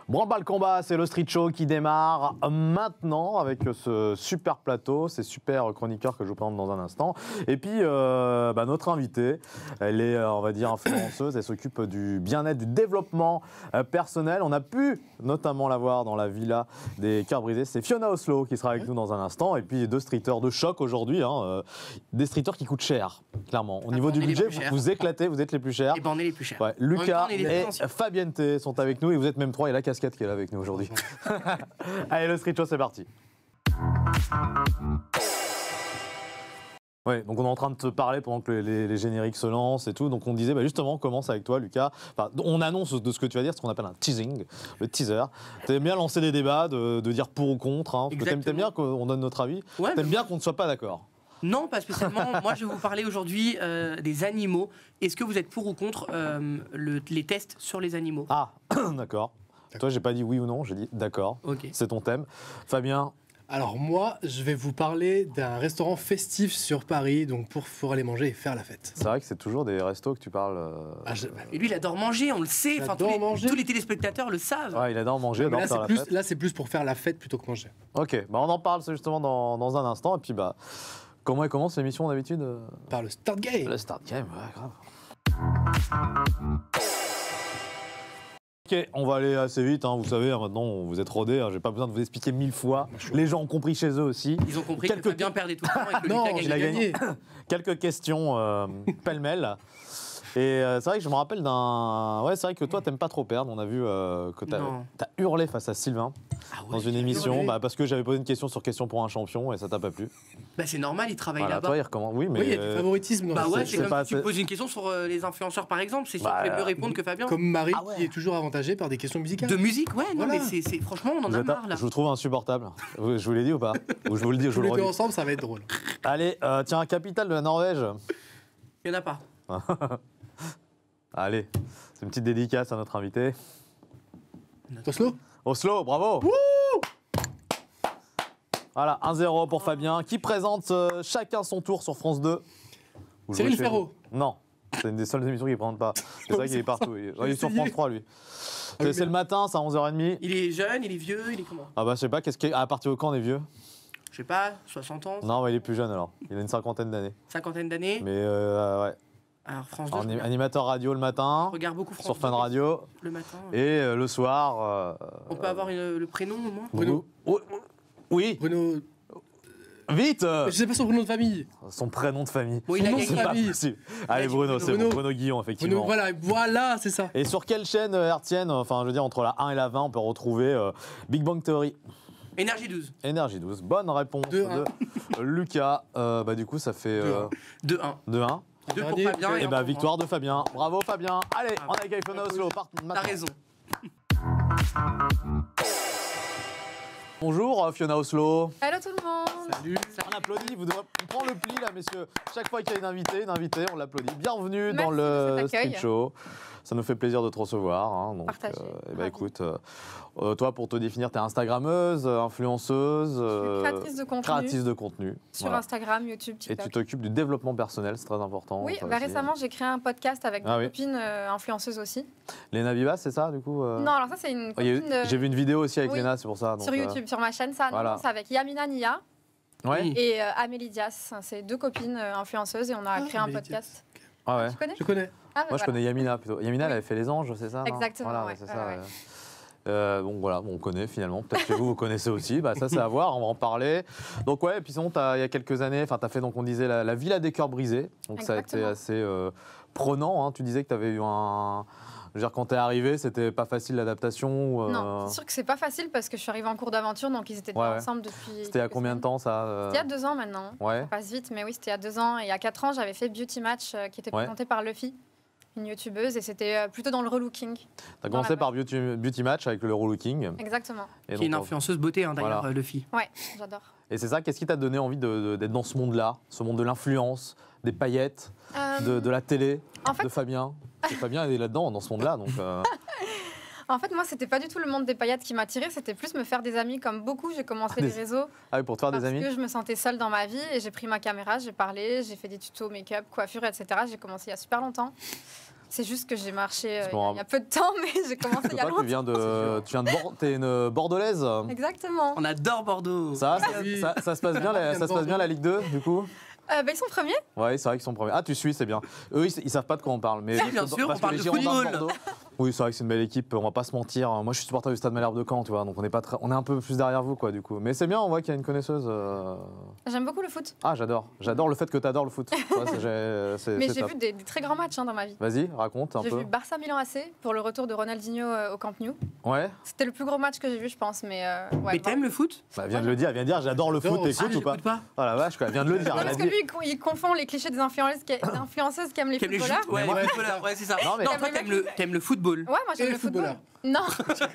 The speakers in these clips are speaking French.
Branle-bas le combat, c'est le Street Show qui démarre maintenant avec ce super plateau, ces super chroniqueurs que je vous présente dans un instant. Et puis, notre invitée, elle est, on va dire, influenceuse, elle s'occupe du bien-être, du développement personnel. On a pu notamment la voir dans la villa des cœurs brisés. C'est Fiona Oslo qui sera avec nous dans un instant. Et puis, deux streeters de choc aujourd'hui, des streeters qui coûtent cher, clairement. Au niveau du budget, vous éclatez, vous êtes les plus chers. Et ben on est les plus chers. Ouais, Lucas et Fabienne T sont avec nous et vous êtes même trois. Et la casquette qui est là avec nous aujourd'hui. Allez, le Street Show, c'est parti. Ouais, donc on est en train de te parler pendant que les génériques se lancent et tout. Donc on disait, justement, on commence avec toi, Lucas. Enfin, on annonce de ce que tu vas dire, ce qu'on appelle un teasing, le teaser. T'aimes bien lancer des débats, de dire pour ou contre. Parce que t'aimes bien qu'on donne notre avis. Ouais, t'aimes bien qu'on ne soit pas d'accord. Non, pas spécialement. Moi, je vais vous parler aujourd'hui des animaux. Est-ce que vous êtes pour ou contre les tests sur les animaux? Ah, d'accord. Toi, j'ai pas dit oui ou non, j'ai dit d'accord. Okay. C'est ton thème. Fabien? Alors moi, je vais vous parler d'un restaurant festif sur Paris, donc pour aller manger et faire la fête. C'est vrai que c'est toujours des restos que tu parles. Et lui, il adore manger, on le sait. Enfin, tous les téléspectateurs le savent. Ouais, il adore manger, adore faire la fête. Là, c'est plus pour faire la fête plutôt que manger. Ok, on en parle justement dans un instant. Et puis, comment elle commence l'émission d'habitude? Par le Start Game. Le Start Game, ouais, grave. Ok, on va aller assez vite, vous savez, maintenant vous êtes rodés, j'ai pas besoin de vous expliquer 1000 fois. Les gens ont compris chez eux aussi. Ils ont compris que Fabien perdait tout le temps et que non, Lucas gagnait. Quelques questions pêle-mêle. Et c'est vrai que je me rappelle d'un... Ouais, c'est vrai que toi, t'aimes pas trop perdre. On a vu que t'as hurlé face à Sylvain dans une émission parce que j'avais posé une question sur Question pour un champion et ça t'a pas plu. C'est normal, il travaille là-bas. Toi, il recommence. Oui, mais il y a du favoritisme. C'est comme si tu poses une question sur les influenceurs, par exemple. C'est sûr que tu peux mieux répondre que Fabien. Comme Marie, qui est toujours avantagée par des questions musicales. De musique, ouais. Non, mais franchement, on en a marre, là. Je vous trouve insupportable. Je vous l'ai dit ou pas? Ou je vous le dis, je vous le redis. ensemble, ça va être drôle. Allez, tiens, capitale de la Norvège. Il n'y en a pas. Allez, c'est une petite dédicace à notre invité. Oslo. Oslo, bravo. Voilà, 1-0 pour Fabien, qui présente chacun son tour sur France 2. Cyril Ferraud. Non, c'est une des seules émissions qu'il ne présente pas. C'est vrai qu'il est partout. Il est sur France 3, lui. C'est le matin, c'est à 11h30. Il est jeune, il est vieux, il est comment? Je sais pas, à partir de quand on est vieux? Je sais pas, 60 ans? Non, il est plus jeune alors. Il a une cinquantaine d'années. Cinquantaine d'années? Mais ouais. Alors, France 2, animateur radio le matin, je regarde beaucoup France sur Fun Radio, le matin. Et le soir... on peut avoir le prénom au moins? Bruno. Oui. Bruno. Vite. Je sais pas son prénom de famille. Son prénom de famille. Oui, son nom, c'est pas possible. Allez, Bruno, c'est bon. Bruno Guillon, effectivement. Bruno, voilà, c'est ça. Et sur quelle chaîne hertzienne, enfin, je veux dire, entre la 1 et la 20, on peut retrouver Big Bang Theory? Énergie 12. Énergie 12. Bonne réponse de Lucas. Du coup, ça fait... 2-1. 2-1. 2 pour Fabien. Et victoire de Fabien. Bravo Fabien. Allez, on accueille Fiona Oslo. T'as raison. Bonjour Fiona Oslo. Hello tout le monde. Salut. On applaudit, on prend le pli là messieurs. Chaque fois qu'il y a une invitée, on l'applaudit. Bienvenue dans le Street Show. Ça nous fait plaisir de te recevoir. Donc, écoute, toi pour te définir, tu es Instagrammeuse, influenceuse, créatrice de contenu. Sur Instagram, YouTube, TikTok. Et tu t'occupes du développement personnel, c'est très important. Oui, récemment j'ai créé un podcast avec une copine influenceuse aussi. Léna Vivas, c'est ça du coup Non, alors ça c'est une copine... J'ai vu une vidéo aussi avec Léna, c'est pour ça. Donc, sur YouTube, sur ma chaîne, ça annonce avec Yamina Nia et Amélie Dias. C'est deux copines influenceuses et on a créé un podcast. Ah ouais. Tu connais? Je connais. Moi je connais Yamina plutôt. Yamina elle avait fait Les Anges, c'est ça? Exactement, c'est ça. Donc voilà, on connaît finalement. Peut-être que vous connaissez aussi. Ça c'est à voir, on va en parler. Donc ouais, et puis sinon il y a quelques années, tu as fait, donc on disait la Villa des cœurs brisés. Donc exactement. Ça a été assez prenant. Tu disais que tu avais eu un... Je veux dire, quand t'es arrivé, c'était pas facile l'adaptation Non, c'est sûr que c'est pas facile parce que je suis arrivée en cours d'aventure, donc ils étaient déjà ensemble depuis... C'était il y a combien de temps ça? C'était il y a 2 ans maintenant. Ça passe vite, mais oui, c'était il y a 2 ans. Et il y a 4 ans, j'avais fait Beauty Match qui était présenté par Luffy, une youtubeuse, et c'était plutôt dans le relooking. T'as commencé par Beauty Match avec le relooking. Exactement. Et qui est une influenceuse beauté d'ailleurs, Luffy. Ouais, j'adore. Et c'est ça, qu'est-ce qui t'a donné envie d'être dans ce monde-là, ce monde de l'influence, des paillettes, de la télé, de Fabien? Fabien est là-dedans, dans ce monde-là, donc... En fait, moi, c'était pas du tout le monde des paillettes qui m'attirait, c'était plus me faire des amis. Comme beaucoup, j'ai commencé les réseaux. Ah oui, pour te faire des amis? Parce que je me sentais seule dans ma vie et j'ai pris ma caméra, j'ai parlé, j'ai fait des tutos make-up, coiffure, etc. J'ai commencé il y a super longtemps. C'est juste que j'ai marché qu'on il y a peu de temps, mais j'ai commencé il y a Toi, longtemps. t'es une Bordelaise. Exactement. On adore Bordeaux. Ça Oui. se passe bien, la Ligue 2, du coup? Ils sont premiers. Ouais, c'est vrai qu'ils sont premiers. Ah, tu suis, c'est bien. Eux, ils savent pas de quoi on parle. Mais Si, bien sûr, parce on parle que de les Girondins football. Bordeaux. Oui, c'est vrai que c'est une belle équipe. On va pas se mentir. Moi, je suis supporter du Stade Malherbe de Caen, tu vois. Donc on est un peu plus derrière vous, quoi, du coup. Mais c'est bien, on voit qu'il y a une connaisseuse. J'aime beaucoup le foot. Ah, j'adore le fait que tu adores le foot. Ouais, Mais c'est j'ai top. vu des très grands matchs dans ma vie. Vas-y, raconte un J'ai peu. vu Barça-Milan AC pour le retour de Ronaldinho au Camp Nou. Ouais. C'était le plus gros match que j'ai vu, je pense. Mais Mais t'aimes le foot? Bah, elle vient de le dire. Elle vient de dire j'adore le foot. J'adore T'écoutes aussi. ou pas? J'écoute pas. Oh la vache, quoi. Elle vient de le dire. Non, Elle a parce que dit- lui, il confond les clichés des influenceuses qui aiment les T'aimes les footballeurs. foot? Ouais, Mais moi- les footballeurs, ouais, c'est ça. Non, mais- Non, toi, t'aimes le football. Ouais, moi Et j'aime les le football. footballeurs. Non,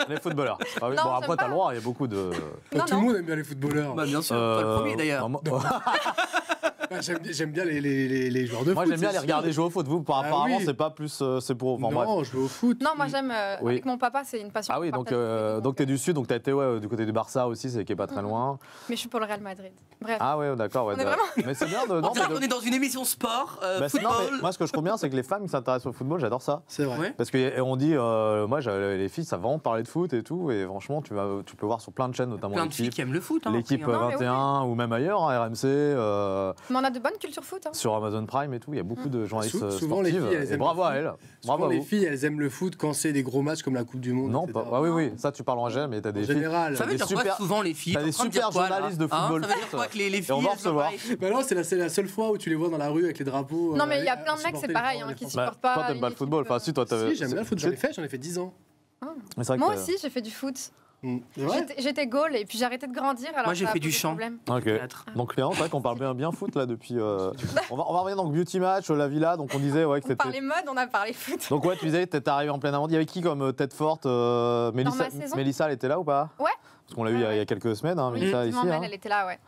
Les footballeurs. Ah oui, Non, bon, j'aime après, pas. t'as le droit. Il y a beaucoup de. non, Tout le non. monde aime bien les footballeurs. Bah, bien sûr, toi le premier d'ailleurs. Moi, Ah, j'aime bien les joueurs de foot. j'aime bien c'est les regarder sûr. jouer au foot. Vous, Ah apparemment, oui. c'est pas plus. C'est pour. Enfin, bref. Non, je vais au foot. Non, moi j'aime. Oui. Avec mon papa, c'est une passion. Ah oui, qu'on donc partage. donc t'es du sud, donc t'as été du côté du Barça aussi, c'est qui est pas très loin. Mais je suis pour le Real Madrid. Bref. Ah ouais, d'accord. Ouais, On est vraiment- mais c'est bien de. Non, On dirait mais qu'on est dans une émission sport, bah, non, football. mais moi, ce que je trouve bien, c'est que les femmes qui s'intéressent au football, j'adore ça. C'est vrai. Ouais. Parce qu'on dit, moi, les filles savent vraiment parler de foot et tout, et franchement, tu peux voir sur plein de chaînes, notamment Plein de filles l'équipe. qui aiment le foot. Hein, L'équipe après, hein. Non, mais 21 ou même ailleurs, hein, RMC, Mais on a de bonnes cultures foot. Hein. sur Amazon Prime et tout, il y a beaucoup de journalistes Souvent, les sportives. filles, elles Et aiment bravo le à foot. elles. Souvent, Bravo à les vous. filles, elles aiment le foot quand c'est des gros matchs comme la Coupe du Monde. Non, etc. pas. Ah oui, oui, ça tu parles en général, mais t'as En des filles. général. Ça veut des dire quoi super- souvent les filles? t'as des T'es en train de super dire quoi, là journalistes de Hein football Ça veut dire foot. quoi que les filles Et on va elles sont recevoir. pareilles Bah non, c'est la seule fois où tu les vois dans la rue avec les drapeaux. Non, mais il y a à plein de mecs, supporter c'est pareil, les hein, qui Français. supportent pas. Toi, t'aimes une pas le équipe, football. Enfin, si, toi, t'avais. Si, j'aime bien le foot, j'en ai fait 10 ans. Mais c'est vrai Moi que- aussi, j'ai fait du foot. C'est vrai. J'étais goal et puis j'ai arrêté de grandir. Alors Moi, j'ai ça a fait du posé chant. problème. Ok. Théâtre. Donc Léon, c'est vrai qu'on parle bien foot là depuis. On va revenir donc beauty match, la villa. Donc on disait ouais que On c'était. parlait mode, on a parlé foot. Donc ouais, tu disais t'es arrivé en pleine aventure. Il y avait qui comme tête forte Mélissa. ma saison Mélissa, elle était là ou pas? Ouais. Parce qu'on l'a vu il y a Ouais. quelques semaines, hein, Oui, Mélissa ici. effectivement, hein. elle était là, ouais.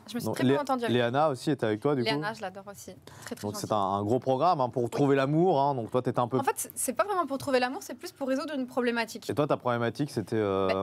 Je me suis Donc, très bien entendue avec Léana aussi était avec toi du coup. Léana, je l'adore aussi. Très, très Donc gentille. c'est un gros programme hein, pour trouver l'amour. Hein. Donc toi t'étais un peu. En fait, c'est pas vraiment pour trouver l'amour, c'est plus pour résoudre une problématique. Et toi ta problématique c'était.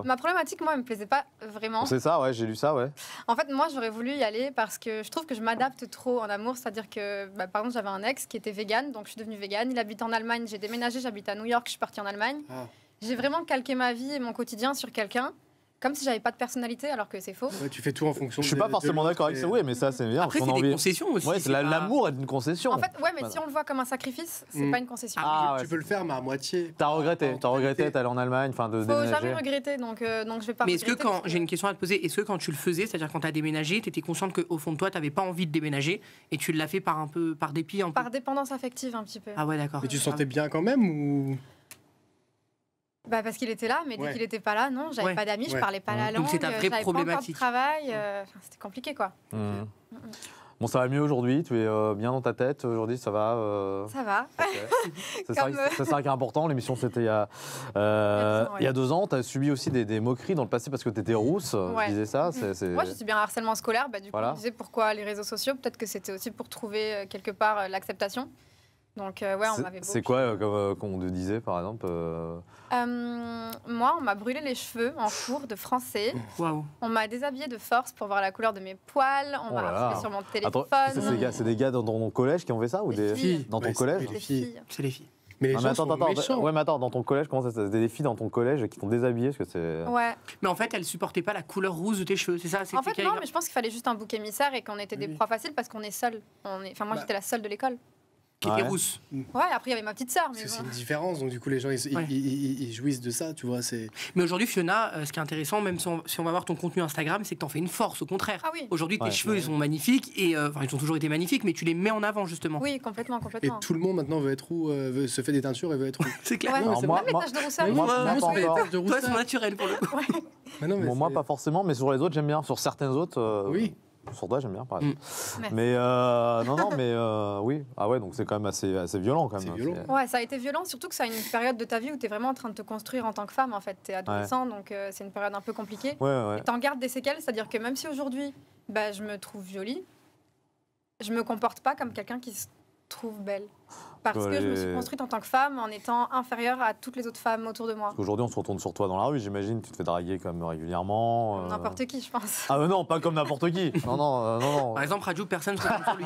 Ma problématique, moi, elle me plaisait pas vraiment. C'est ça, ouais, j'ai lu ça, ouais. En fait, moi, j'aurais voulu y aller parce que je trouve que je m'adapte trop en amour. C'est-à-dire que, par exemple, j'avais un ex qui était vegan, donc je suis devenue végane. Il habite en Allemagne, j'ai déménagé, j'habite à New York, je suis partie en Allemagne. Ah. J'ai vraiment calqué ma vie et mon quotidien sur quelqu'un, comme si j'avais pas de personnalité, alors que c'est faux. Ouais, tu fais tout en fonction Je suis pas forcément d'accord avec ça, oui, mais ça c'est bien. Après, parce c'est qu'on a des envie- concessions aussi. Ouais, c'est c'est pas- l'amour est une concession. En fait, ouais, mais Voilà. si on le voit comme un sacrifice, c'est Mm. pas une concession. Ah, ouais. Tu peux le faire, mais à moitié. T'as regretté d'aller en Allemagne, enfin de Faut déménager. jamais regretter, donc je vais pas. Mais est-ce que regretter quand, parce que- j'ai une question à te poser, est-ce que quand tu le faisais, c'est-à-dire quand tu as déménagé, tu étais consciente qu'au fond de toi, tu n'avais pas envie de déménager et tu l'as fait par dépit un peu? Par dépendance affective, un petit peu. Ah ouais, d'accord. Mais tu te sentais bien quand même ou Parce qu'il était là, mais dès Ouais. qu'il était pas là, non, j'avais Ouais. pas d'amis, je Ouais. parlais pas la langue, Donc c'est ta vraie j'avais pas encore de problématique. travail, c'était compliqué quoi. Mhm. Bon, ça va mieux aujourd'hui, tu es bien dans ta tête, aujourd'hui ça va Ça va. ok. C'est ça, Comme, c'est ça qui est important, l'émission c'était il y a 2 ans, tu as subi aussi des moqueries dans le passé parce que tu étais rousse, Ouais. je disais ça. c'est- Moi, je suis bien harcèlement scolaire. Du coup, Voilà. on disait pourquoi les réseaux sociaux. Peut-être que c'était aussi pour trouver quelque part l'acceptation. Donc, ouais, on m'avait C'est beaucoup. quoi comme on te disait par exemple Moi, on m'a brûlé les cheveux en cours de français. Waouh. On m'a déshabillée de force pour voir la couleur de mes poils. On Oh m'a là là. harcelé sur mon téléphone. Attends, c'est des gars dans ton collège qui ont fait ça ou Des des filles. dans ton Ouais, collège c'est Des filles. filles. C'est les filles. Mais les Ah, gens mais sont méchants. ouais, mais attends, dans ton collège, comment ça se passe? Des filles dans ton collège qui t'ont déshabillé parce que c'est. Ouais. Mais en fait, elle supportait pas la couleur rouge de tes cheveux, c'est ça? En C'était fait, qu'elle- non, mais je pense qu'il fallait juste un bouc émissaire et qu'on était des Oui. profs faciles parce qu'on est seuls. Enfin, moi, Bah. j'étais la seule de l'école. qui était Ouais. rousse. Ouais, après, il y avait ma petite sœur. Parce Mais que c'est bon. une différence, donc du coup les gens Ouais. ils jouissent de ça, tu vois. C'est Mais aujourd'hui, Fiona, ce qui est intéressant, même si on va voir ton contenu Instagram, c'est que t'en fais une force, au contraire. Ah oui. Aujourd'hui, tes Ouais. cheveux, ils sont magnifiques et enfin, ils ont toujours été magnifiques, mais tu les mets en avant justement. Oui, complètement, et complètement. tout le monde maintenant veut être roux, se fait des teintures et veut être roux. C'est clair. Ouais, Non, mais c'est moi, Même les moi- taches de rousseur. Mais moi- moi, moi, moi, pas c'est les encore. taches de Toi, c'est rousseur. naturel pour le coup. Mais non, mais Bon, moi, c'est- pas forcément, mais sur les autres, j'aime bien. Sur certains autres, Oui. sur toi, j'aime bien, par exemple. Merci. Mais non, mais oui. Ah ouais, donc c'est quand même assez violent, quand même. C'est violent. Ouais, ça a été violent, surtout que ça a une période de ta vie où tu es vraiment en train de te construire en tant que femme. En fait, tu es adolescent, donc c'est une période un peu compliquée. Ouais, ouais. Tu en gardes des séquelles, c'est-à-dire que même si aujourd'hui, je me trouve jolie, je me comporte pas comme quelqu'un qui se trouve belle. Parce que je me suis construite en tant que femme en étant inférieure à toutes les autres femmes autour de moi. Aujourd'hui, on se retourne sur toi dans la rue, j'imagine. Tu te fais draguer comme régulièrement. N'importe qui, je pense. Ah non, pas comme n'importe qui. Non. Par exemple, Radio, personne ne se retourne sur lui.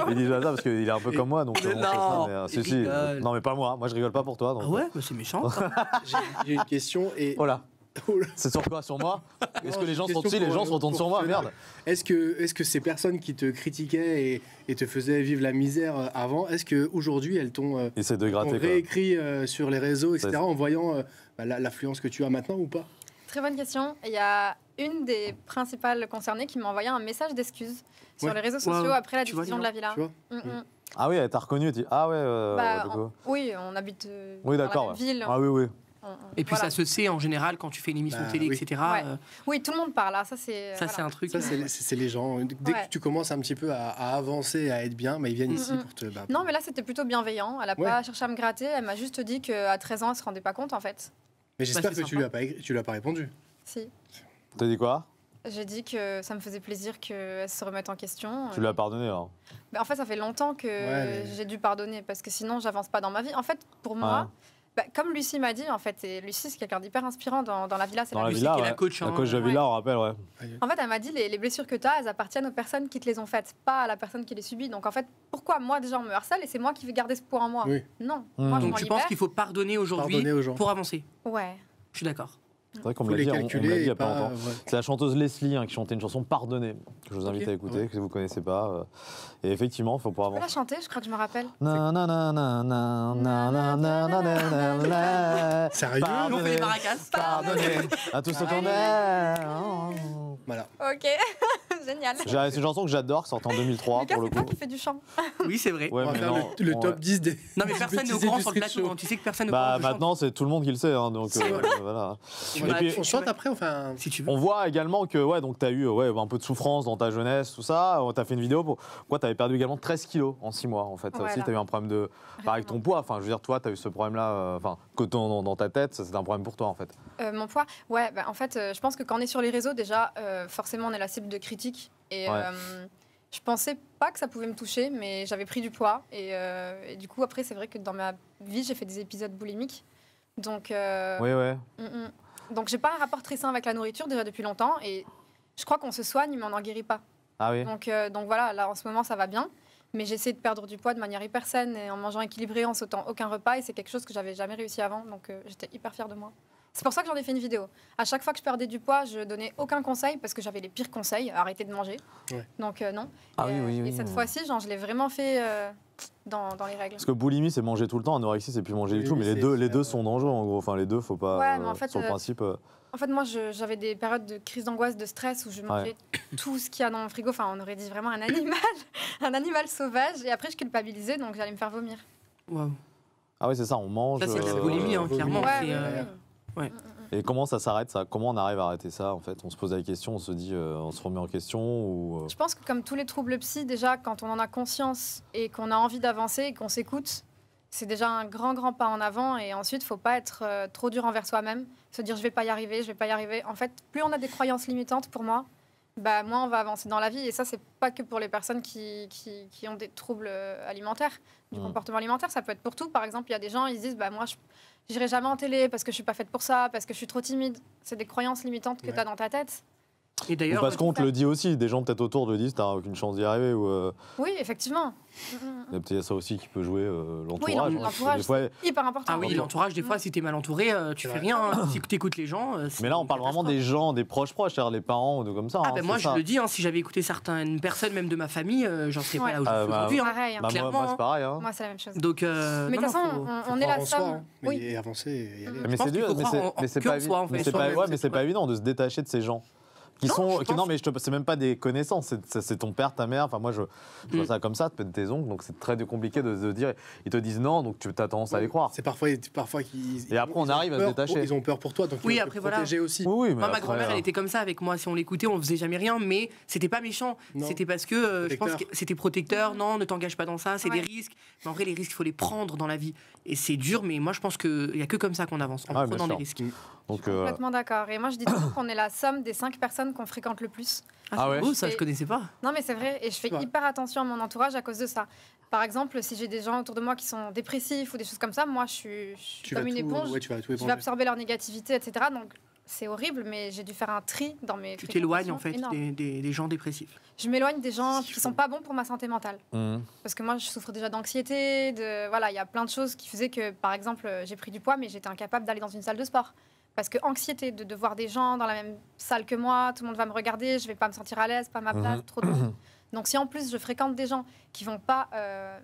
Il dit ça parce qu'il est un peu comme moi, donc Mais bon, non, c'est ça, mais, il rigole. non mais pas moi. Moi je rigole pas pour toi. Donc, Ah ouais, bah, c'est méchant. ça. J'ai une question. Et... Oh là. Oh là. C'est sur quoi? Sur moi? Est-ce Non, que les gens j'ai sont une question les gens pour, se retournent sur moi? Fenard. Merde. Est-ce que ces personnes qui te critiquaient et te faisaient vivre la misère avant, est-ce qu'aujourd'hui elles t'ont Essaie de gratter. quoi. réécrit sur les réseaux, etc., Ça, en voyant l'affluence que tu as maintenant ou pas? Très bonne question. Il y a une des principales concernées qui m'a envoyé un message d'excuse sur Ouais. les réseaux sociaux Wow. après la Tu vois, diffusion de la villa. Tu vois Ah oui, elle t'a reconnu. Tu dis ah ouais. Bah, du coup. oui, on habite Oui dans la d'accord. même ville. Ah oui oui. Et puis Voilà. ça se sait en général quand tu fais une émission Bah, télé, oui. etc. Ouais. Oui, tout le monde parle. Là. Ça, c'est Ça, c'est un truc. Ça, c'est les gens. Dès Ouais. que tu commences un petit peu à avancer, à être bien, ils viennent ici Mhm. pour te. Non, mais là, c'était plutôt bienveillant. Elle n'a Ouais. pas cherché à me gratter. Elle m'a juste dit qu'à 13 ans, elle se rendait pas compte, en fait. Mais j'espère c'est que tu sympa. lui as pas répondu. Si. T'as dit quoi? J'ai dit que ça me faisait plaisir qu'elle se remette en question. Tu lui as pardonné alors? Mais en fait, ça fait longtemps que Ouais, mais- j'ai dû pardonner parce que sinon, j'avance pas dans ma vie. En fait, pour moi, comme Lucie m'a dit, en fait, et Lucie, c'est quelqu'un d'hyper inspirant dans la villa. C'est Dans la Lucie villa, qui est la ouais. coach, La hein. coach de la Ouais. villa, on rappelle, ouais. En fait, elle m'a dit les blessures que tu as, elles appartiennent aux personnes qui te les ont faites, pas à la personne qui les subit. Donc en fait, pourquoi moi déjà on me harcèle et c'est moi qui vais garder ce poids en moi? Oui. Non. Hmm. Moi, je Donc m'en tu penses libère. qu'il faut pardonner aujourd'hui Pardonner aux gens. pour avancer? Ouais. Je suis d'accord. C'est vrai qu'on Faut me l'a les dit, on me l'a dit il calculer y et a pas pas. longtemps. Ouais. C'est la chanteuse Leslie qui chantait une chanson Pardonnez, que je vous invite Ok. à écouter, Ouais. que vous ne connaissez pas. Et effectivement, il faut pour Tu peux la avancer. chanter, je crois que je me rappelle. Na, na, na, na, na, na, na, na, na, na, na. Sérieux Pardonnez, On fait les maracas. Pardonnez à tous ceux qu'on aime. Voilà. Ok, génial. C'est une chanson que j'adore, qui sortait en 2003 Lucas, pour le c'est toi coup. qui fais du chant. Oui, c'est vrai. Ouais, On va mais faire non, le on- top 10 des. Non, mais personne n'est au bêtisiers courant du sur le street plateau. show. hein. Tu sais que personne n'est au Bah courant. que je chante. maintenant, c'est tout le monde qui le sait. Hein, donc C'est vrai. voilà. Tu Et vas- puis, On tu chante vas- après, enfin. Si tu veux. On voit également que ouais, donc tu as eu un peu de souffrance dans ta jeunesse, tout ça. Tu as fait une vidéo pour quoi tu avais perdu également 13 kilos en 6 mois en fait. Ça aussi, Voilà. tu as eu un problème de avec ton poids. Enfin, je veux dire, toi, tu as eu ce problème-là, enfin, que dans ta tête, ça, c'est un problème pour toi en fait. Mon poids, ouais, bah, en fait, je pense que quand on est sur les réseaux, déjà, forcément, on est la cible de critiques. Et Ouais. je pensais pas que ça pouvait me toucher, mais j'avais pris du poids. Et du coup, après, c'est vrai que dans ma vie, j'ai fait des épisodes boulimiques. Donc, Oui, ouais. Donc, j'ai pas un rapport très sain avec la nourriture déjà depuis longtemps. Et je crois qu'on se soigne, mais on n'en guérit pas. Ah oui. Donc voilà, là, en ce moment, ça va bien. Mais j'essaie de perdre du poids de manière hyper saine et en mangeant équilibré, en sautant aucun repas. Et c'est quelque chose que j'avais jamais réussi avant. Donc, j'étais hyper fière de moi. C'est pour ça que j'en ai fait une vidéo. À chaque fois que je perdais du poids, je donnais aucun conseil parce que j'avais les pires conseils, arrêter de manger. Ouais. Donc non. Ah et, oui, oui, et oui. cette fois-ci, genre, je l'ai vraiment fait dans les règles. Parce que boulimie, c'est manger tout le temps, anorexie, c'est plus manger du tout. Mais Boulimie, les c'est- deux sont dangereux en gros. Enfin, les deux, faut pas. Ouais, mais en fait, sur le principe. En fait, moi, j'avais des périodes de crise d'angoisse, de stress où je mangeais tout ce qu'il y a dans mon frigo. Enfin, on aurait dit vraiment un animal, un animal sauvage. Et après, je culpabilisais, donc j'allais me faire vomir. Waouh. Ah oui, c'est ça, on mange. Ça, c'est de la boulimie, hein, clairement. Ouais, c'est, ouais, ouais. Et comment ça s'arrête ça? Comment on arrive à arrêter ça en fait? On se pose la question, on se dit, on se remet en question ou Je pense que comme tous les troubles psy, déjà, quand on en a conscience et qu'on a envie d'avancer et qu'on s'écoute, c'est déjà un grand pas en avant. Et ensuite, il ne faut pas être trop dur envers soi-même. Se dire, je vais pas y arriver, je vais pas y arriver. En fait, plus on a des croyances limitantes, pour moi, bah, moins on va avancer dans la vie. Et ça, c'est pas que pour les personnes qui ont des troubles alimentaires, du comportement alimentaire. Ça peut être pour tout. Par exemple, il y a des gens, ils se disent, bah, moi, je n'irai jamais en télé parce que je suis pas faite pour ça, parce que je suis trop timide. C'est des croyances limitantes que tu as dans ta tête. Et ou d'ailleurs, parce qu'on te le dit aussi, des gens peut-être autour te le disent, t'as aucune chance d'y arriver ou Oui, effectivement. il y a ça aussi qui peut jouer l'entourage. Oui, hein. l'entourage, Des fois- c'est hyper important. ah oui, l'entourage, des fois, si t'es mal entouré, tu C'est fais vrai. rien. hein. Si t'écoutes les gens. c'est Mais là, on une parle vraiment catastrophe. des gens, des proches, c'est-à-dire les parents ou de comme ça. Ah hein, ben c'est moi, je ça. le dis, hein, si j'avais écouté certaines personnes, même de ma famille, j'en serais Ouais. pas là où je suis bah, aujourd'hui. hein. Pareil. hein. Bah, moi, clairement, c'est pareil. Hein. Moi, c'est la même chose. Donc, Mais de non, toute façon, faut- on est croire la en soi, somme. hein, Oui. et avancer et y aller. Mais pense c'est qu'il dur, faut croire mais c'est que en pas soi, en évident. Mais fait. c'est pas, Soi-même, ouais, c'est mais c'est pas évident de se détacher de ces gens. Qui Non, sont, je pense- non, mais c'est même pas des connaissances, c'est ton père, ta mère. Enfin, moi, je vois ça comme ça, peut-être tes oncles, donc c'est très compliqué de se dire. Ils te disent non, donc tu as tendance à les croire. C'est parfois qu'ils. Et après, on ils ont arrive à se peur détacher. Ils ont peur pour toi, donc Oui, ils vont après, te voilà. protéger aussi. Oui, oui, mais Moi, ma après, grand-mère, elle était comme ça avec moi. Si on l'écoutait, on faisait jamais rien, mais c'était pas méchant. Non. C'était parce que je pense que Protecteur. c'était protecteur. Non, ne t'engage pas dans ça, c'est Ouais. des risques. Mais en vrai, les risques, il faut les prendre dans la vie. Et c'est dur, mais moi, je pense qu'il y a que comme ça qu'on avance, en Ah, bien prenant des sûr. risques. Donc, Complètement d'accord. Et moi, je dis toujours qu'on est la somme des 5 personnes qu'on fréquente le plus. Ah c'est ouais. beau, ça, Et- je connaissais pas. Non, mais c'est vrai. Et je fais Ouais. hyper attention à mon entourage à cause de ça. Par exemple, si j'ai des gens autour de moi qui sont dépressifs ou des choses comme ça, moi, je suis Tu comme vas une tout, éponge. ouais, tu vas tout Je vais éponger. absorber leur négativité, etc. Donc, c'est horrible, mais j'ai dû faire un tri dans mes Tu t'éloignes en fait énorme. des gens dépressifs. Je m'éloigne des gens qui sont pas bons pour ma santé mentale. Mmh. Parce que moi, je souffre déjà d'anxiété, voilà, il y a plein de choses qui faisaient que, par exemple, j'ai pris du poids, mais j'étais incapable d'aller dans une salle de sport. Parce que anxiété de voir des gens dans la même salle que moi, tout le monde va me regarder, je vais pas me sentir à l'aise, pas ma place, trop de monde. Donc si en plus je fréquente des gens qui vont pas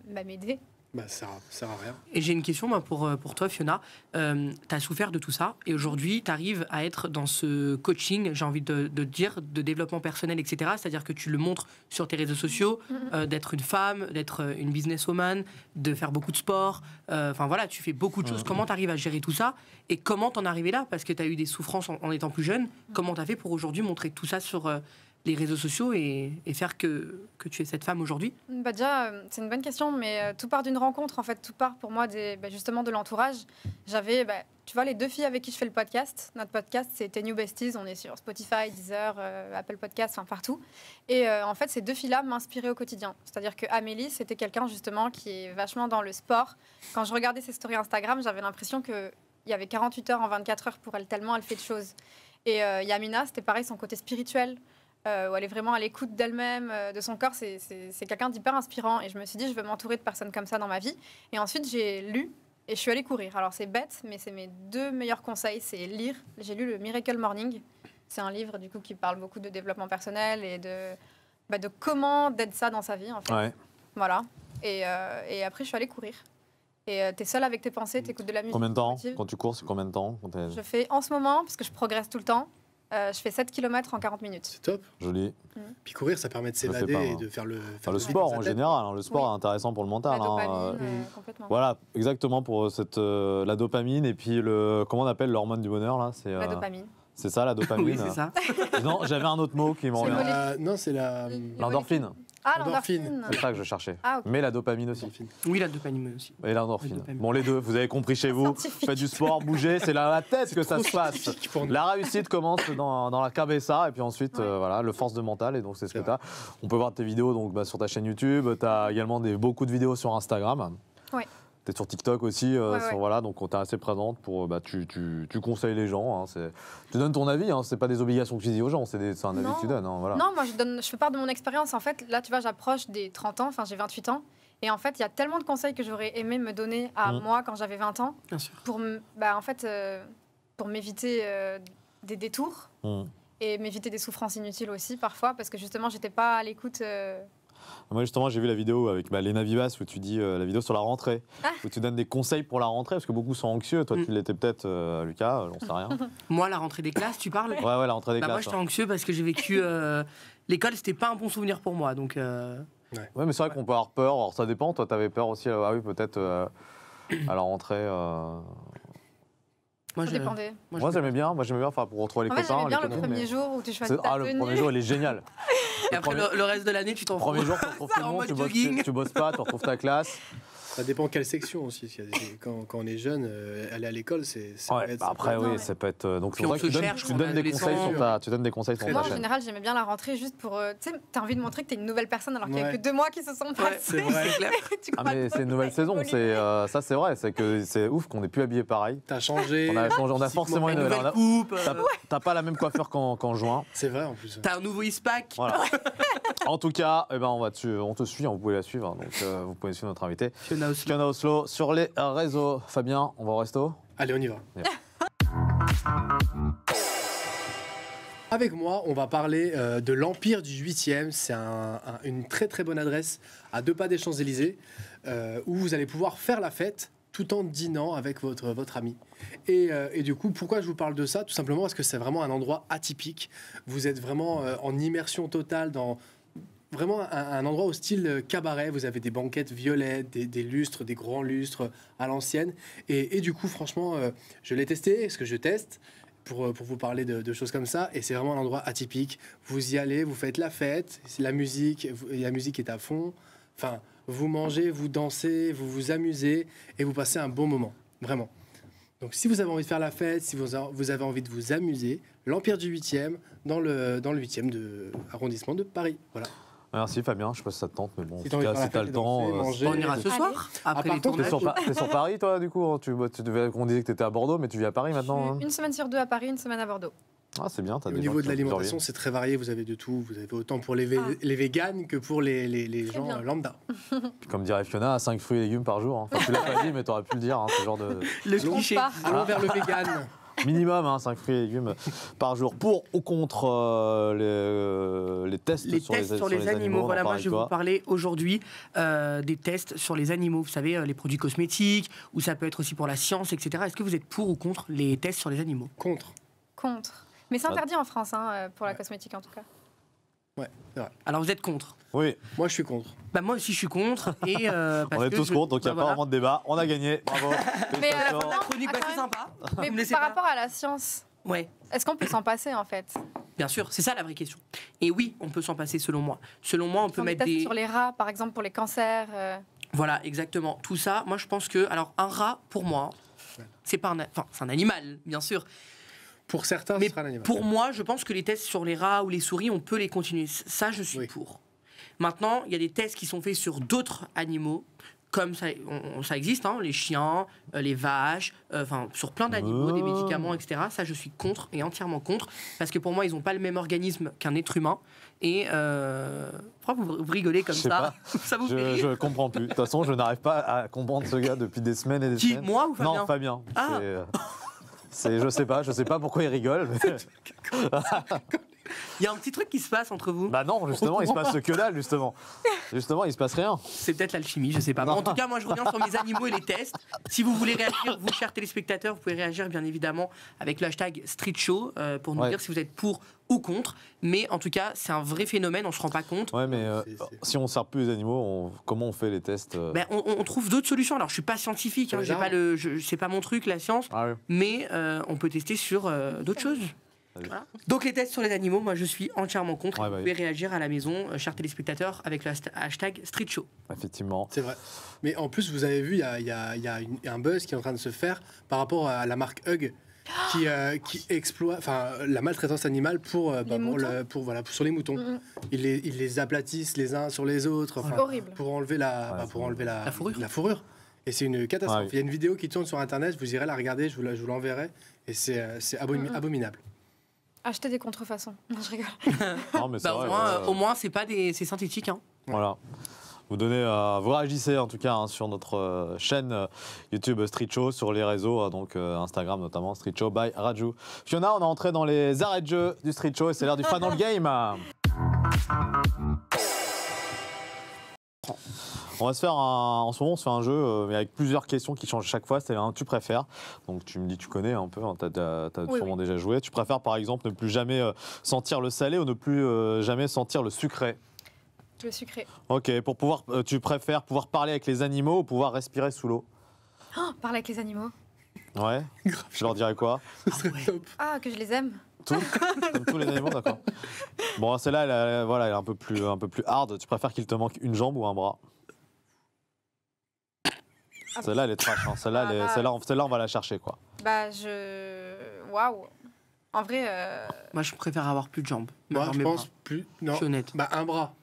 m'aider, Bah, ça sert à rien. Et j'ai une question moi, pour toi, Fiona. Tu as souffert de tout ça et aujourd'hui, tu arrives à être dans ce coaching, j'ai envie de dire, de développement personnel, etc. C'est-à-dire que tu le montres sur tes réseaux sociaux, d'être une femme, d'être une businesswoman, de faire beaucoup de sport. Enfin voilà, tu fais beaucoup de choses. Comment tu arrives à gérer tout ça et comment t'en es arrivé là? Parce que tu as eu des souffrances en étant plus jeune. Comment tu as fait pour aujourd'hui montrer tout ça sur les réseaux sociaux et faire que tu es cette femme aujourd'hui? bah déjà, c'est une bonne question, mais tout part d'une rencontre, en fait, tout part pour moi justement de l'entourage. J'avais, tu vois, les 2 filles avec qui je fais le podcast. Notre podcast, c'est Tes New Besties, on est sur Spotify, Deezer, Apple Podcasts, enfin partout. Et en fait, ces 2 filles-là m'inspiraient au quotidien. C'est-à-dire que Amélie, c'était quelqu'un justement qui est vachement dans le sport. Quand je regardais ses stories Instagram, j'avais l'impression qu'il y avait 48 heures en 24 heures pour elle, tellement elle fait de choses. Et Yamina, c'était pareil, son côté spirituel. Où elle est vraiment à l'écoute d'elle-même, de son corps. C'est quelqu'un d'hyper inspirant. Et je me suis dit, je veux m'entourer de personnes comme ça dans ma vie. Et ensuite, j'ai lu et je suis allée courir. Alors, c'est bête, mais c'est mes 2 meilleurs conseils. C'est lire. J'ai lu le Miracle Morning. C'est un livre, du coup, qui parle beaucoup de développement personnel et de comment d'être ça dans sa vie, en fait. Ouais. Voilà. Et après, je suis allée courir. Et t'es seule avec tes pensées, t'écoutes de la musique. Combien de temps positive. quand tu cours? C'est combien de temps quand t'es- Je fais en ce moment, parce que je progresse tout le temps, je fais 7 km en 40 minutes. C'est top. Joli. Puis courir, ça permet de Je le fais s'évader pas, et moi. de faire le. Enfin, le tour sport de sa en tête. général, hein, le sport Oui. est intéressant pour le mental. La hein, dopamine, complètement. Voilà, exactement pour la dopamine et puis comment on appelle l'hormone du bonheur là, c'est La dopamine. c'est ça la dopamine. Oui, c'est ça. Non, j'avais un autre mot qui m'en C'est revient. Non, c'est la. L'endorphine. Ah, Endorphine. l'endorphine. C'est ça que je cherchais. Ah, ok. Mais la dopamine aussi. Oui, la dopamine aussi. Et l'endorphine. La dopamine. Bon, les deux, vous avez compris chez vous. Scientifique. Faites du sport, bougez, c'est la tête que ça se passe. Scientifique pour nous. La réussite commence dans la cabeza et puis ensuite, Ouais. voilà, le force de mental. Et donc, c'est ce C'est que tu as. On peut voir tes vidéos donc, sur ta chaîne YouTube. Tu as également beaucoup de vidéos sur Instagram. Ouais. Tu es sur TikTok aussi. Ouais. Voilà, donc, tu es assez présente. Tu conseilles les gens. Hein, tu donnes ton avis. Hein, ce n'est pas des obligations que tu dis aux gens. C'est un avis Non. que tu donnes. Hein, voilà. Non, moi, je fais part de mon expérience. En fait, là, tu vois, j'approche des 30 ans. Enfin, j'ai 28 ans. Et en fait, il y a tellement de conseils que j'aurais aimé me donner à moi quand j'avais 20 ans Bien sûr. pour m'éviter des détours Mm. et m'éviter des souffrances inutiles aussi, parfois, parce que justement, j'étais pas à l'écoute. Moi, justement, j'ai vu la vidéo avec Léna Vivas où tu dis la vidéo sur la rentrée, Ah. où tu donnes des conseils pour la rentrée, parce que beaucoup sont anxieux. Toi, tu l'étais peut-être, Lucas, j'en sais rien. Moi, la rentrée des classes, tu parles? Ouais, la rentrée des Bah, moi, classes. j'étais anxieux parce que j'ai vécu. L'école, c'était pas un bon souvenir pour moi. Donc, Ouais, mais c'est vrai qu'on peut avoir peur. Alors, ça dépend. Toi, t'avais peur aussi. Ah oui, peut-être à la rentrée. moi, Ça je- dépendait. Moi, j'aimais bien. Enfin, pour retrouver les En fait, copains. j'aimais bien les le copines, premier mais- jour où tu choisis ta le tenue. premier jour, il est génial. Et après, le reste de l'année, tu t'en Le fous. premier jour, tu retrouves tout le En monde, mode tu bosses, jogging. tu bosses pas, tu retrouves ta classe. Ça dépend quelle section aussi. Parce qu'il y a quand on est jeune, aller à l'école, c'est. ça Ouais, peut être- bah ça après, peut oui, être- ça peut être. Donc, c'est Puis pour on ça que se cherche, tu on donnes est des conseils adolescent. sur ta Moi, en chaîne. général, j'aimais bien la rentrée juste pour. Tu sais, t'as envie de montrer que t'es une nouvelle personne alors qu'il n'y a Ouais. que 2 mois qui se sont Ouais, passés. c'est vrai. c'est clair. Tu Ah, crois mais que c'est une nouvelle t'as saison. évolué. Ça, c'est vrai. C'est que c'est ouf qu'on n'est plus habillé pareil. T'as changé. On a changé, on a forcément Une une. nouvelle alors, coupe. T'as pas la même coiffure qu'en juin. C'est vrai en plus. T'as un nouveau ISPAC. Voilà. En tout cas, eh ben, on te suit, hein, vous pouvez la suivre. Hein, donc, vous pouvez suivre notre invité. Fiona Oslo. Fiona Oslo sur les réseaux. Fabien, on va au resto. Allez, on y va. Avec moi, on va parler de l'Empire du 8e. C'est une très très bonne adresse à 2 pas des Champs-Élysées où vous allez pouvoir faire la fête tout en dînant avec votre ami. Et du coup, pourquoi je vous parle de ça? Tout simplement parce que c'est vraiment un endroit atypique. Vous êtes vraiment en immersion totale dans vraiment un endroit au style cabaret. Vous avez des banquettes violettes, des lustres, des grands lustres à l'ancienne. Et du coup, franchement, je l'ai testé, ce que je teste, pour vous parler de choses comme ça. Et c'est vraiment un endroit atypique. Vous y allez, vous faites la fête, la musique est à fond. Enfin, vous mangez, vous dansez, vous vous amusez et vous passez un bon moment, vraiment. Donc si vous avez envie de faire la fête, si vous avez envie de vous amuser, l'Empire du 8e, dans le 8e arrondissement de Paris. Voilà. Merci Fabien, je sais pas si ça te tente, mais bon, Si en t'as tout envie de cas, faire si t'as la le fête, temps. danser, manger. On ira ce Allez. soir, après par les contre, tournages. T'es sur Paris, toi, du coup on disait que t'étais à Bordeaux, mais tu vis à Paris maintenant. Hein. Une semaine sur 2 à Paris, une semaine à Bordeaux. Ah, c'est bien, t'as Et des au gens niveau qui de ont plusieurs l'alimentation, vies. c'est très varié. Vous avez de tout. Vous avez autant pour les véganes que pour les gens bien. lambda. Comme dirait Fiona, 5 fruits et légumes par jour. Hein. Enfin, tu l'as pas dit, mais t'aurais pu le dire, hein, ce genre de. Le Allons cliché. pas. Allons vers le vegan. Minimum, 5 fruits et légumes par jour. Pour ou contre les tests Les sur tests les, sur les animaux. on en Voilà, moi parle je vais avec vous toi. parler aujourd'hui des tests sur les animaux. Vous savez, les produits cosmétiques, ou ça peut être aussi pour la science, etc. Est-ce que vous êtes pour ou contre les tests sur les animaux? Contre. Contre. Mais c'est interdit en France, hein, pour la cosmétique en tout cas. Ouais, c'est vrai. Alors vous êtes contre? Oui, Moi, je suis contre. Bah moi aussi je suis contre. Et, parce on est que tous contre, donc il n'y a pas voilà. vraiment de débat. On a gagné, bravo. Mais Félicitations. non, La chronique, bah, c'est attends, sympa. Mais Vous me laissez par pas. rapport à la science, Ouais. est-ce qu'on peut s'en passer en fait? Bien sûr, c'est ça la vraie question. Et oui, on peut s'en passer selon moi. Selon moi, on peut Des mettre tests des... sur les rats, par exemple, pour les cancers. Voilà, exactement. Tout ça, moi je pense que... Alors un rat, pour moi, c'est pas enfin, c'est un animal, bien sûr. Pour certains, Mais ce sera un animal. pour moi, je pense que les tests sur les rats ou les souris, on peut les continuer. Ça, je suis Oui. pour. Maintenant, il y a des tests qui sont faits sur d'autres animaux, comme ça, ça existe, hein, les chiens, les vaches, enfin sur plein d'animaux, des médicaments, etc. Ça, je suis contre et entièrement contre, parce que pour moi, ils n'ont pas le même organisme qu'un être humain. Et pourquoi vous rigolez comme Je sais ça? Ça vous fait rire? Je comprends plus. De toute façon, je n'arrive pas à comprendre ce gars depuis des semaines et des Qui, semaines. moi ou Fabien? Non, Fabien. Ah. Je sais pas pourquoi il rigole. Mais... Il y a un petit truc qui se passe entre vous. Bah non, justement, il se passe que dalle, justement. Justement, il se passe rien. C'est peut-être l'alchimie, je sais pas. En tout cas, moi, je reviens sur mes animaux et les tests. Si vous voulez réagir, vous, chers téléspectateurs, vous pouvez réagir, bien évidemment, avec le hashtag StreetShow pour nous dire si vous êtes pour ou contre. Mais en tout cas, c'est un vrai phénomène, on se rend pas compte. Ouais, mais si on sert plus les animaux, comment on fait les tests Ben, on trouve d'autres solutions. Alors, je suis pas scientifique, hein, Ouais, j'ai pas c'est pas mon truc, la science, Ah oui. mais on peut tester sur d'autres choses. Voilà. Donc les tests sur les animaux, moi je suis entièrement contre. Ouais, Vous bah pouvez réagir à la maison, chers téléspectateurs, avec le hashtag StreetShow. Effectivement. C'est vrai. Mais en plus, vous avez vu, il y a un buzz qui est en train de se faire par rapport à la marque Hug qui exploite la maltraitance animale pour sur les moutons. Mhm. Ils les aplatissent les uns sur les autres enfin, Horrible. pour enlever la fourrure. Et c'est une catastrophe. Ah oui. Il y a une vidéo qui tourne sur Internet, vous irez la regarder, je vous l'enverrai. Et c'est abominable. Acheter des contrefaçons. Non, je rigole. Non, mais c'est Bah, vrai, au moins c'est pas c'est synthétique. Hein. Voilà. Vous réagissez en tout cas sur notre chaîne YouTube Street Show, sur les réseaux, donc Instagram notamment, Street Show by Raju. Fiona, on est entré dans les arrêts de jeu du Street Show et c'est l'heure du fan dans le game. On va se faire en ce moment, on se fait un jeu, mais avec plusieurs questions qui changent chaque fois. C'est un tu préfères. Donc tu me dis, tu connais un peu, hein, tu as Oui, sûrement déjà joué. Tu préfères par exemple ne plus jamais sentir le salé ou ne plus jamais sentir le sucré? Le sucré. Ok, tu préfères pouvoir parler avec les animaux ou pouvoir respirer sous l'eau? Oh, parler avec les animaux. Ouais. Je leur dirais quoi? Ce serait ouais. top. Ah, que je les aime. Tout Comme tous les animaux, d'accord. Bon, celle-là, elle est un peu plus hard. Tu préfères qu'il te manque une jambe ou un bras? Ah, Celle-là, elle est trash. Hein. Celle-là, on va la chercher, quoi. Bah, waouh. En vrai, Moi je préfère avoir plus de jambes. Mais Moi, avoir je mes pense bras. plus. Je Non. suis honnête. Bah, un bras.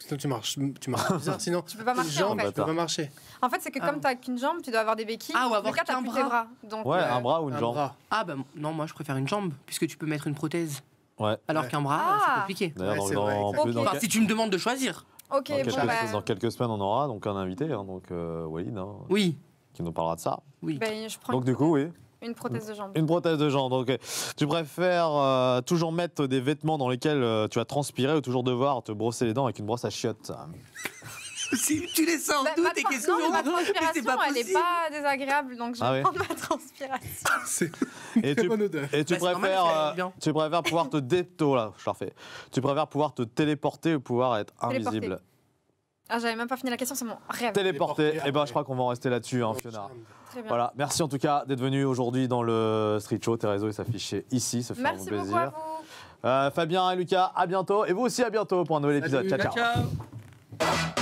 Sinon, tu marches bizarre. Sinon, tu peux pas marcher jambe, en fait. tu peux pas marcher. En fait, c'est que comme t'as qu'une jambe, tu dois avoir des béquilles. Ah, ou Dans avoir le cas, t'as qu'un plus bras. tes bras. Donc, Ouais, un bras ou une Un jambe. bras. Ah bah non, moi je préfère une jambe, puisque tu peux mettre une prothèse. Ouais. Alors Ouais. qu'un bras, Ah. c'est compliqué. D'ailleurs, Ouais, c'est vrai, exactement. Enfin, si tu me demandes de choisir. Ok, bon, dans quelques semaines, on aura donc un invité, hein, donc Walid, hein, Oui, qui nous parlera de ça. oui. ben, je prends Donc du coup, oui. une prothèse de jambe. Une prothèse de jambe. Donc, tu préfères toujours mettre des vêtements dans lesquels tu vas transpirer ou toujours devoir te brosser les dents avec une brosse à chiottes? Si tu les sens Bah, d'où ma tes tra- questions? non, mais ma Mais c'est transpiration, pas elle est possible. pas désagréable, donc je Ah vais oui. prendre ma transpiration. C'est Et très tu, bonne odeur. et tu Bah, c'est normal, préfères, c'est bien. tu préfères pouvoir te là, je la refais. Tu préfères pouvoir te téléporter ou pouvoir être Téléporter. invisible? Ah, j'avais même pas fini la question, c'est mon rêve. Téléporter. Téléporter, Et ben, ouais. je crois qu'on va en rester là-dessus, hein, Fiona. Très bien. Voilà, merci en tout cas d'être venu aujourd'hui dans le Street Show. Tes réseaux, ils s'affichent ici, ça fait un Merci plaisir. beaucoup à vous. Fabien et Lucas, à bientôt. Et vous aussi, à bientôt pour un nouvel épisode. Salut. Ciao, ciao. Ciao.